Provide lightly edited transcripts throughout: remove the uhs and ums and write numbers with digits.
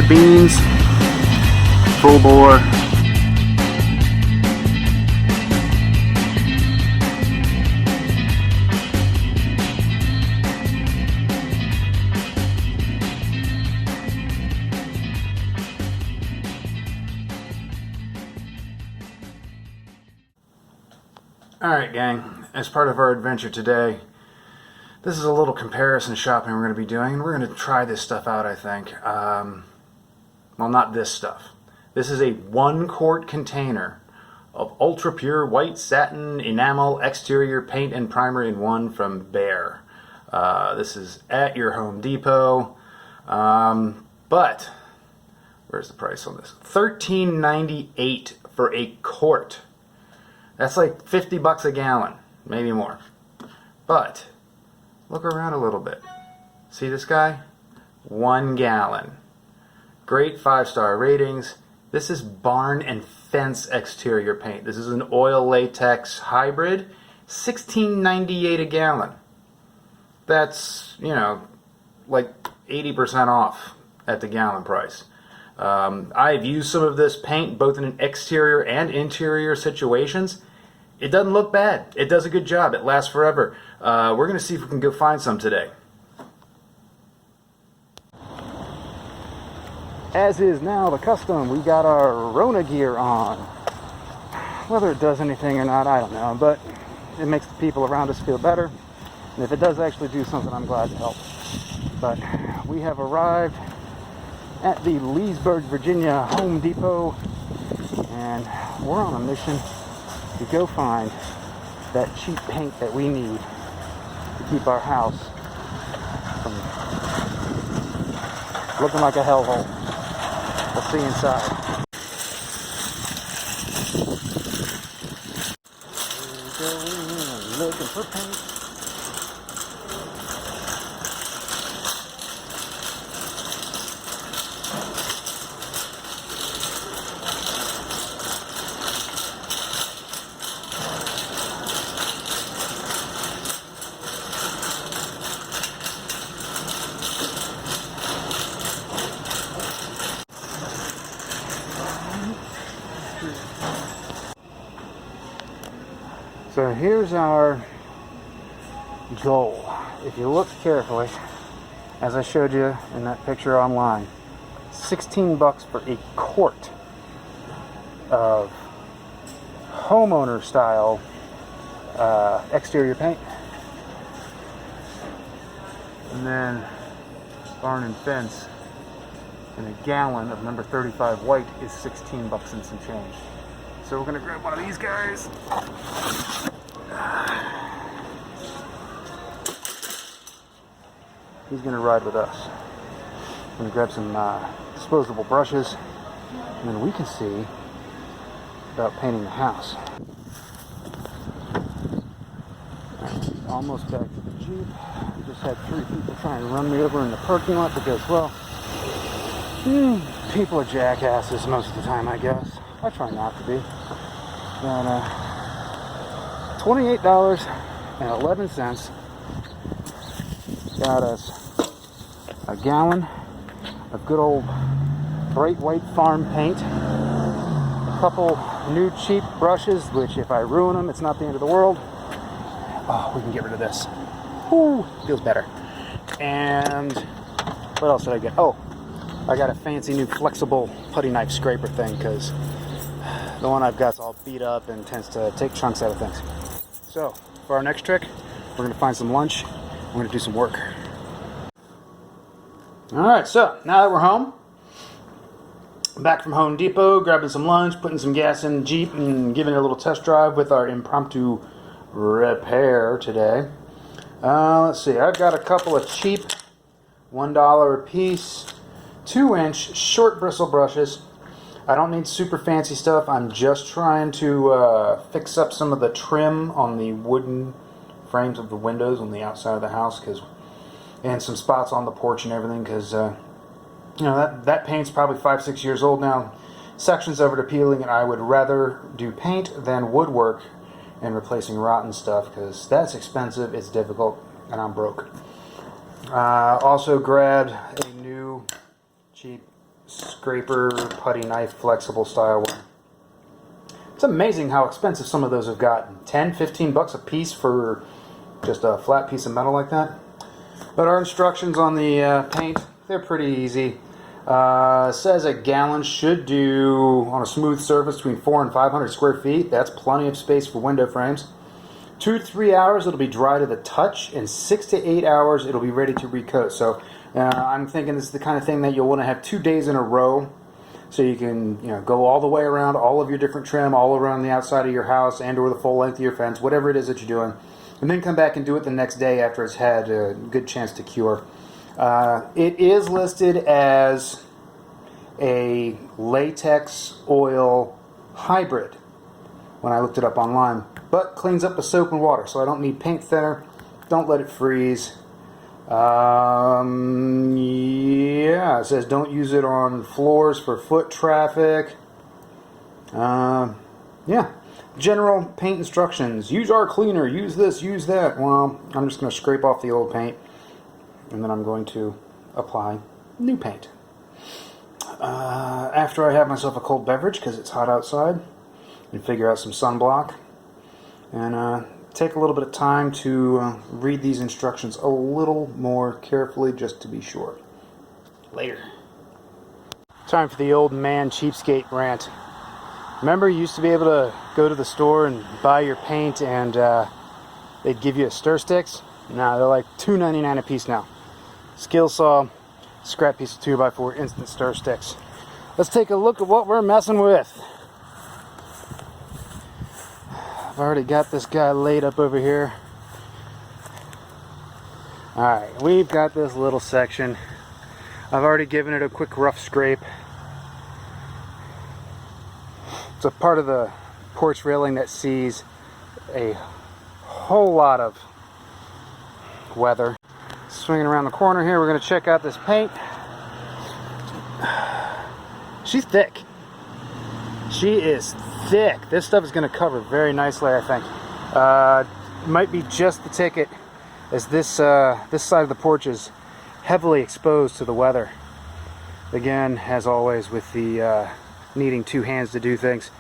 the beans, full bore. Alright gang, as part of our adventure today, this is a little comparison shopping we're going to be doing, and we're going to try this stuff out, I think. Well, not this stuff. This is a 1-quart container of ultra pure white satin enamel exterior paint and primer in one from Behr. This is at your Home Depot, but where's the price on this? $13.98 for a quart. That's like 50 bucks a gallon, maybe more. But look around a little bit. See this guy? 1 gallon. Great 5-star ratings. This is barn and fence exterior paint. This is an oil latex hybrid. $16.98 a gallon. That's, you know, like 80% off at the gallon price. I've used some of this paint both in exterior and interior situations. It doesn't look bad. It does a good job. It lasts forever. We're going to see if we can go find some today. As is now the custom, we got our Rona gear on. Whether it does anything or not, I don't know, but it makes the people around us feel better. And if it does actually do something, I'm glad to help. But we have arrived at the Leesburg, Virginia Home Depot, and we're on a mission to go find that cheap paint that we need to keep our house from looking like a hellhole. We'll see inside. We're going looking for paint. So here's our goal. If you look carefully, as I showed you in that picture online, 16 bucks for a quart of homeowner style exterior paint. And then barn and fence and a gallon of number 35 white is 16 bucks and some change. So we're going to grab one of these guys. He's going to ride with us. I'm going to grab some disposable brushes, and then we can see about painting the house. Right, almost back to the Jeep. We just had 3 people trying to run me over in the parking lot because, well, people are jackasses most of the time, I guess. I try not to be. And $28.11 got us a gallon of good old bright white farm paint, a couple new cheap brushes, which if I ruin them, it's not the end of the world. Oh, we can get rid of this. Ooh, feels better. And what else did I get? Oh, I got a fancy new flexible putty knife scraper thing because the one I've got is all beat up and tends to take chunks out of things. So, for our next trick, we're going to find some lunch. We're going to do some work. Alright, so now that we're home, back from Home Depot, grabbing some lunch, putting some gas in the Jeep, and giving it a little test drive with our impromptu repair today. Let's see, I've got a couple of cheap $1 a piece 2-inch short bristle brushes. I don't need super fancy stuff. I'm just trying to fix up some of the trim on the wooden frames of the windows on the outside of the house, and some spots on the porch and everything, because you know, that paint's probably 5-6 years old now. Sections of it are peeling, and I would rather do paint than woodwork and replacing rotten stuff, because that's expensive, it's difficult, and I'm broke. Also grabbed a new cheap scraper, putty knife, flexible style one. It's amazing how expensive some of those have gotten. 10, 15 bucks a piece for just a flat piece of metal like that. But our instructions on the paint, they're pretty easy. It says a gallon should do, on a smooth surface, between 400 and 500 square feet. That's plenty of space for window frames. 2 to 3 hours it'll be dry to the touch, and 6 to 8 hours it'll be ready to recoat. So I'm thinking this is the kind of thing that you'll want to have 2 days in a row, so you can go all the way around all of your different trim, all around the outside of your house and or the full length of your fence, whatever it is that you're doing, and then come back and do it the next day after it's had a good chance to cure. It is listed as a latex oil hybrid when I looked it up online, but cleans up with soap and water, so I don't need paint thinner. Don't let it freeze. Yeah, it says don't use it on floors for foot traffic. Yeah, general paint instructions: use our cleaner, use this, use that. Well, I'm just going to scrape off the old paint, and then I'm going to apply new paint. After I have myself a cold beverage, because it's hot outside, and figure out some sunblock, and take a little bit of time to read these instructions a little more carefully just to be sure. Later. Time for the old man cheapskate rant. Remember, you used to be able to go to the store and buy your paint and they'd give you a stir sticks? Nah, they're like $2.99 a piece now. Skill saw, scrap piece of 2x4 instant stir sticks. Let's take a look at what we're messing with. I've already got this guy laid up over here. Alright, we've got this little section. I've already given it a quick rough scrape. It's a part of the porch railing that sees a whole lot of weather. Swinging around the corner here, we're going to check out this paint. She's thick. She is thick. This stuff is going to cover very nicely, I think. Might be just the ticket, as this side of the porch is heavily exposed to the weather. Again, as always, with the needing 2 hands to do things.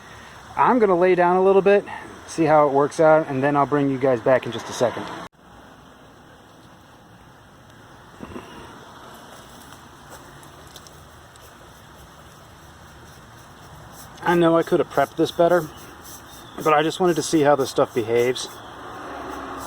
I'm going to lay down a little bit, see how it works out, and then I'll bring you guys back in just a second. I know I could have prepped this better, but I just wanted to see how this stuff behaves.